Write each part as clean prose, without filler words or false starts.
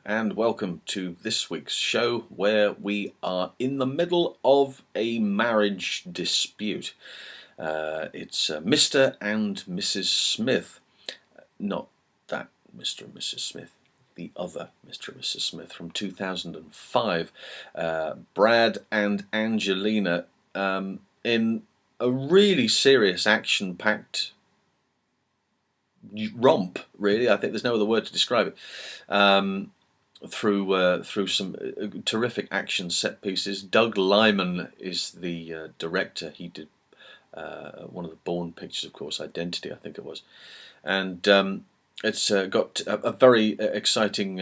and welcome to this week's show where we are in the middle of a marriage dispute. It's Mr. and Mrs. Smith, not that Mr. and Mrs. Smith, the other Mr. and Mrs. Smith from 2005. Brad and Angelina in a really serious action-packed romp, really. I think there's no other word to describe it. Through some terrific action set pieces. Doug Liman is the director. He did one of the Bourne pictures, of course, Identity, I think it was. And it's got a very exciting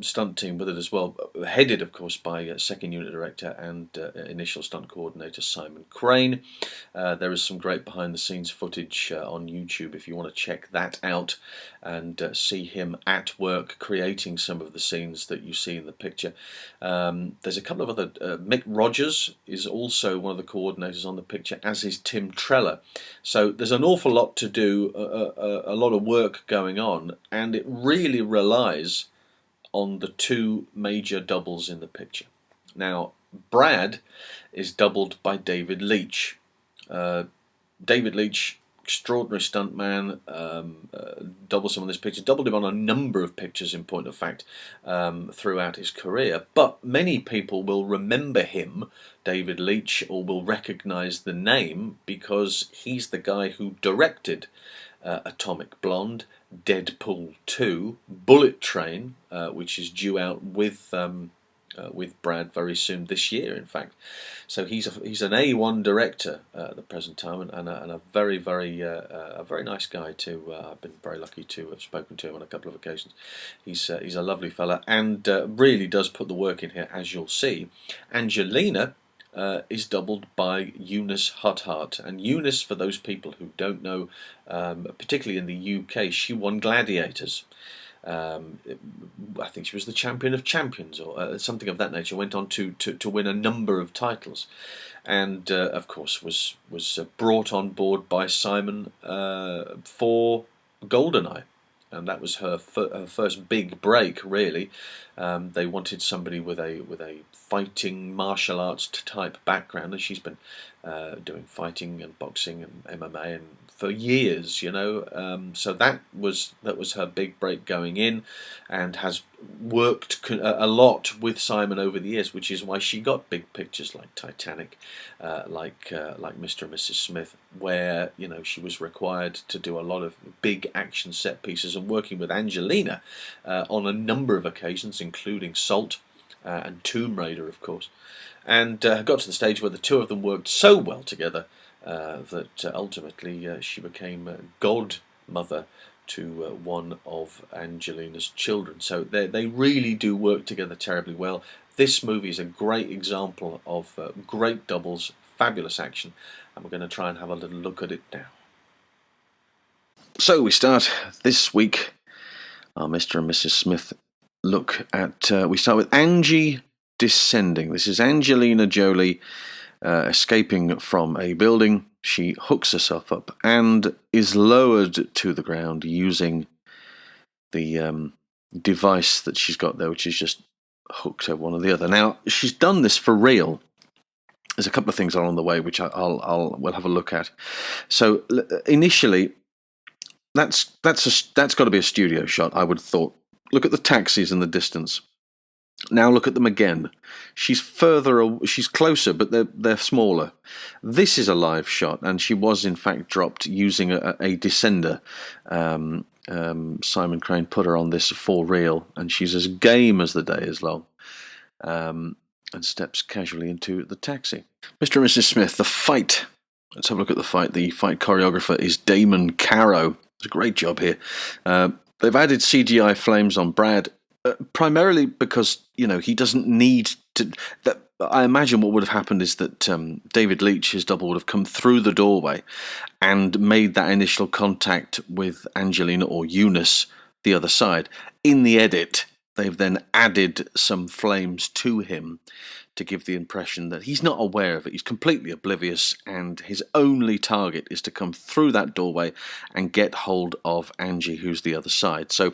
stunt team with it as well, headed, of course, by second unit director and initial stunt coordinator Simon Crane. There is some great behind-the-scenes footage on YouTube if you want to check that out and see him at work creating some of the scenes that you see in the picture. There's a couple of other... Mick Rogers is also one of the coordinators on the picture, as is Tim Treller. So there's an awful lot to do, a lot of work going on, and it really relies on the two major doubles in the picture. Now, Brad is doubled by David Leitch. David Leitch, extraordinary stuntman, doubled some of this picture, doubled him on a number of pictures, in point of fact, throughout his career. But many people will remember him, David Leitch, or will recognise the name because he's the guy who directed Atomic Blonde, Deadpool 2, Bullet Train, which is due out with Brad very soon this year, in fact. So he's an A1 director at the present time, and a very nice guy too. I've been very lucky to have spoken to him on a couple of occasions. He's a lovely fella, and really does put the work in here, as you'll see. Angelina is doubled by Eunice Huthart. And Eunice, for those people who don't know, particularly in the UK, she won Gladiators. I think she was the champion of champions, or something of that nature. Went on to win a number of titles, and of course was brought on board by Simon for Goldeneye. And that was her first big break, really. They wanted somebody with a fighting martial arts type background, and she's been doing fighting and boxing and MMA and for years, you know. So that was her big break going in, and has worked a lot with Simon over the years, which is why she got big pictures like Titanic, like Mr. and Mrs. Smith, where, you know, she was required to do a lot of big action set pieces, and working with Angelina on a number of occasions, including Salt and Tomb Raider, of course, and got to the stage where the two of them worked so well together that ultimately she became godmother to one of Angelina's children. So they really do work together terribly well. This movie is a great example of great doubles, fabulous action, and we're going to try and have a little look at it now. So we start this week, our Mr. and Mrs. Smith look at, we start with Angie descending. This is Angelina Jolie escaping from a building. She hooks herself up and is lowered to the ground using the device that she's got there, which is just hooked over one or the other. Now, she's done this for real. There's a couple of things along the way which we'll have a look at. So initially, that's got to be a studio shot, I would have thought. Look at the taxis in the distance. Now look at them again. She's closer, but they're smaller. This is a live shot, and she was in fact dropped using a descender. Simon Crane put her on this for real, and she's as game as the day is long. And steps casually into the taxi. Mr. and Mrs. Smith, the fight. Let's have a look at the fight. The fight choreographer is Damon Caro. It's a great job here. They've added CGI flames on Brad, primarily because, you know, he doesn't need to... I imagine what would have happened is that David Leitch, his double, would have come through the doorway and made that initial contact with Angelina or Eunice, the other side. In the edit, they've then added some flames to him to give the impression that he's not aware of it. He's completely oblivious, and his only target is to come through that doorway and get hold of Angie, who's the other side. So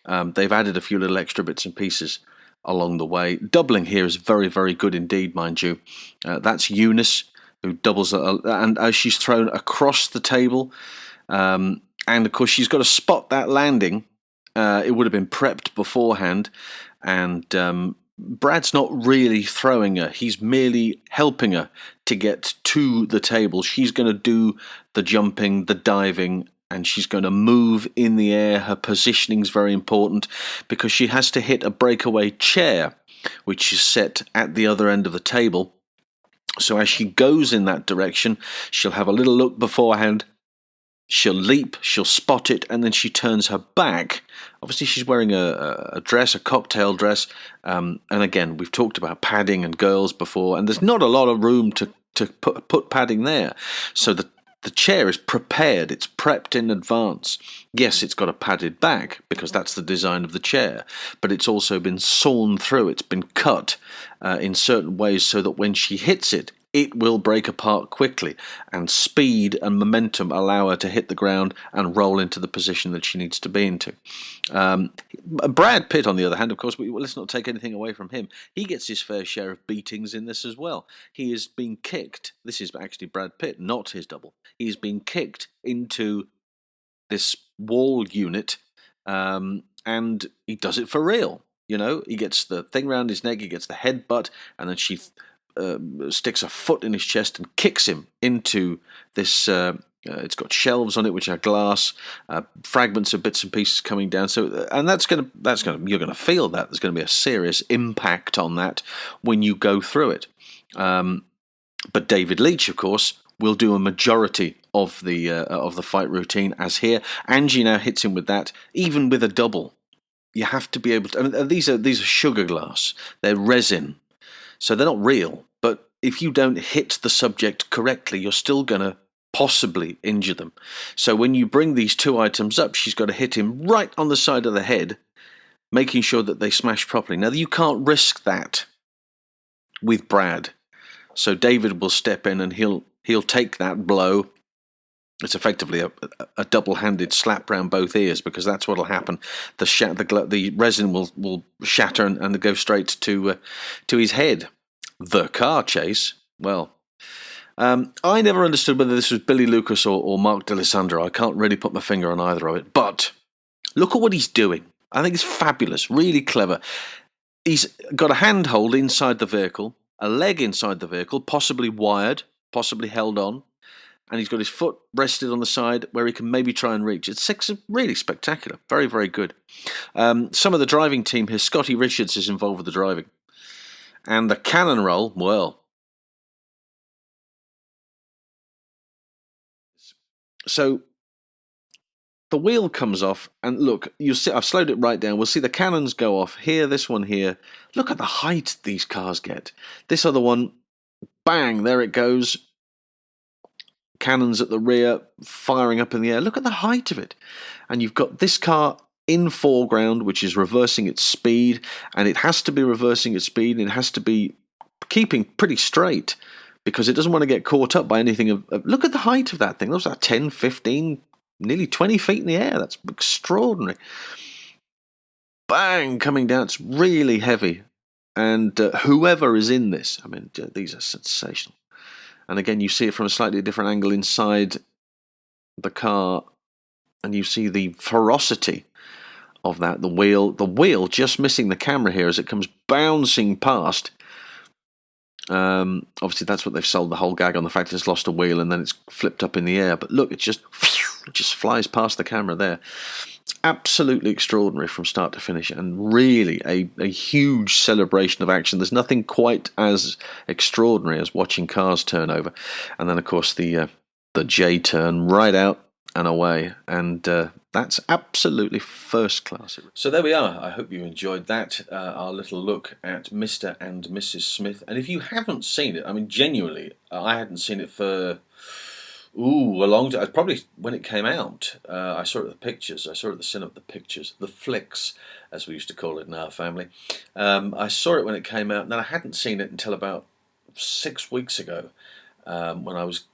they've added a few little extra bits and pieces along the way. Doubling here is very, very good indeed, mind you. That's Eunice, who doubles, and as she's thrown across the table, and of course she's got to spot that landing. It would have been prepped beforehand, and Brad's not really throwing her. He's merely helping her to get to the table. She's going to do the jumping, the diving, and she's going to move in the air. Her positioning's very important because she has to hit a breakaway chair, which is set at the other end of the table. So as she goes in that direction, she'll have a little look beforehand. She'll leap, she'll spot it, and then she turns her back. Obviously, she's wearing a dress, a cocktail dress. And again, we've talked about padding and girls before, and there's not a lot of room to put padding there. So the chair is prepared, it's prepped in advance. Yes, it's got a padded back, because that's the design of the chair, but it's also been sawn through, it's been cut in certain ways so that when she hits it, it will break apart quickly, and speed and momentum allow her to hit the ground and roll into the position that she needs to be into. Brad Pitt, on the other hand, of course, let's not take anything away from him. He gets his fair share of beatings in this as well. He is being kicked. This is actually Brad Pitt, not his double. He is being kicked into this wall unit, and he does it for real. You know, he gets the thing round his neck, he gets the headbutt, and then she sticks a foot in his chest and kicks him into this. It's got shelves on it which are glass, fragments of bits and pieces coming down. So, and you're gonna feel that there's going to be a serious impact on that when you go through it. But David Leitch, of course, will do a majority of the fight routine. As here, Angie now hits him with that, even with a double. You have to be able to. I mean, these are sugar glass. They're resin. So they're not real, but if you don't hit the subject correctly, you're still going to possibly injure them. So when you bring these two items up, she's got to hit him right on the side of the head, making sure that they smash properly. Now, you can't risk that with Brad. So David will step in and he'll take that blow. It's effectively a double-handed slap round both ears, because that's what will happen. The resin will shatter and go straight to his head. The car chase, well, I never understood whether this was Billy Lucas or Mark D'Alessandro. I can't really put my finger on either of it. But look at what he's doing. I think it's fabulous, really clever. He's got a handhold inside the vehicle, a leg inside the vehicle, possibly wired, possibly held on. And he's got his foot rested on the side where he can maybe try and reach. It's really spectacular. Very, very good. Some of the driving team here, Scotty Richards is involved with the driving. And the cannon roll, well. So the wheel comes off, and look, you'll see, I've slowed it right down. We'll see the cannons go off here, this one here. Look at the height these cars get. This other one, bang, there it goes. Cannons at the rear, firing up in the air. Look at the height of it. And you've got this car in foreground, which is reversing its speed, and it has to be reversing its speed, and it has to be keeping pretty straight, because it doesn't want to get caught up by anything. Look at the height of that thing. That's like 10, 15, nearly 20 feet in the air. That's extraordinary. Bang, coming down. It's really heavy. And whoever is in this, I mean, these are sensational. And again, you see it from a slightly different angle inside the car, and you see the ferocity of that. The wheel just missing the camera here as it comes bouncing past. Obviously, that's what they've sold the whole gag on, the fact it's lost a wheel and then it's flipped up in the air. But look, it just flies past the camera there. Absolutely extraordinary from start to finish, and really a huge celebration of action. There's nothing quite as extraordinary as watching cars turn over. And then, of course, the J turn right out and away, and that's absolutely first class. So there we are. I hope you enjoyed that, our little look at Mr. and Mrs. Smith. And if you haven't seen it, I mean, genuinely, I hadn't seen it for Ooh, a long time. Probably when it came out. I saw it at the pictures. I saw it at the cinema. The pictures, the flicks, as we used to call it in our family. I saw it when it came out, and I hadn't seen it until about 6 weeks ago, when I was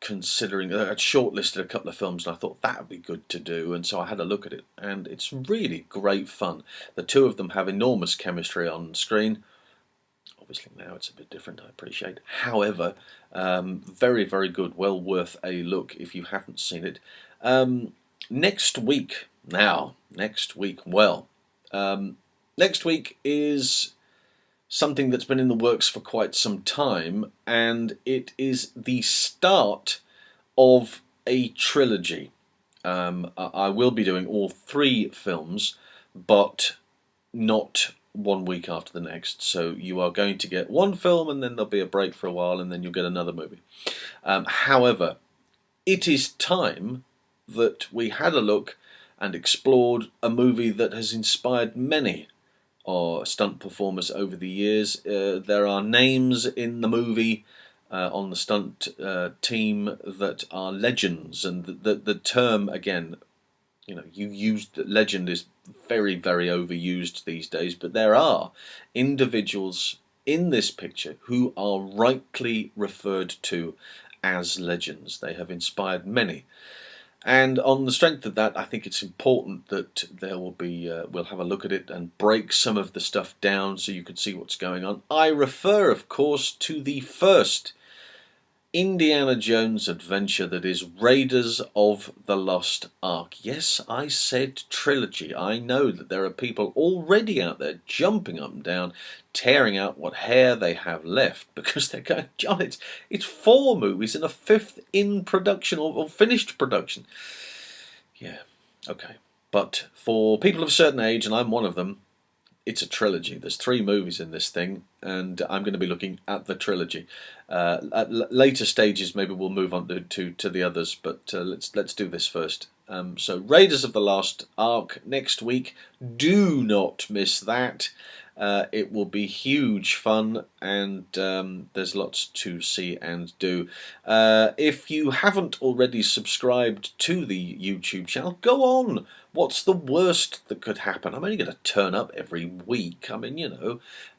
considering. I'd shortlisted a couple of films, and I thought that would be good to do, and so I had a look at it, and it's really great fun. The two of them have enormous chemistry on screen. Obviously now it's a bit different, I appreciate. However, very, very good. Well worth a look if you haven't seen it. Next week, next week is something that's been in the works for quite some time, and it is the start of a trilogy. I will be doing all three films, but not 1 week after the next. So you are going to get one film, and then there'll be a break for a while, and then you'll get another movie. However, it is time that we had a look and explored a movie that has inspired many stunt performers over the years. There are names in the movie on the stunt team that are legends, and the term, again, you used legend is very, very overused these days, but there are individuals in this picture who are rightly referred to as legends. They have inspired many. And on the strength of that, I think it's important that there will be, we'll have a look at it and break some of the stuff down so you can see what's going on. I refer, of course, to the first Indiana Jones adventure, that is Raiders of the Lost Ark. Yes, I said trilogy. I know that there are people already out there jumping up and down, tearing out what hair they have left, because they're going, John, it's 4 movies and a 5th in production, or finished production. Yeah, okay. But for people of a certain age, and I'm one of them, it's a trilogy. There's 3 movies in this thing, and I'm going to be looking at the trilogy. At later stages, maybe we'll move on to the others, but let's do this first. So Raiders of the Lost Ark next week. Do not miss that. It will be huge fun, and there's lots to see and do. If you haven't already subscribed to the YouTube channel, go on. What's the worst that could happen? I'm only going to turn up every week. I mean,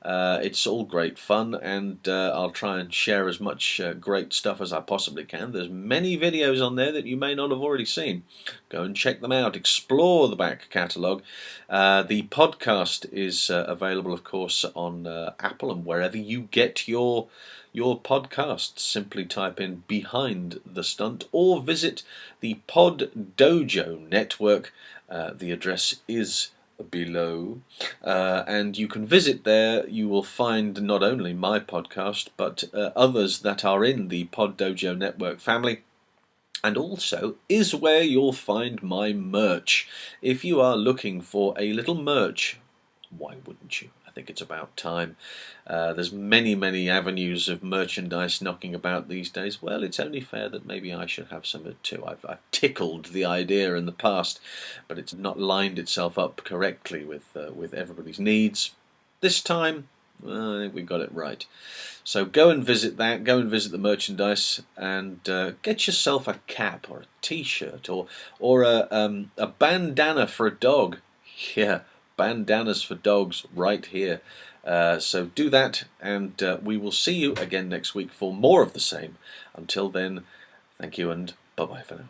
it's all great fun, and I'll try and share as much great stuff as I possibly can. There's many videos on there that you may not have already seen. Go and check them out. Explore the back catalogue. The podcast is available, of course, on Apple and wherever you get your podcasts. Simply type in Behind the Stunt or visit the Pod Dojo network. The address is below, and you can visit there. You will find not only my podcast, but others that are in the Pod Dojo network family, and also is where you'll find my merch. If you are looking for a little merch, why wouldn't you? I think it's about time. There's many avenues of merchandise knocking about these days. Well, it's only fair that maybe I should have some of it too. I've tickled the idea in the past, but it's not lined itself up correctly with everybody's needs. This time, I think we got it right. So go and visit that. Go and visit the merchandise, and get yourself a cap or a T-shirt or a bandana for a dog. Yeah. Bandanas for dogs right here. So do that, and we will see you again next week for more of the same. Until then, thank you, and bye-bye for now.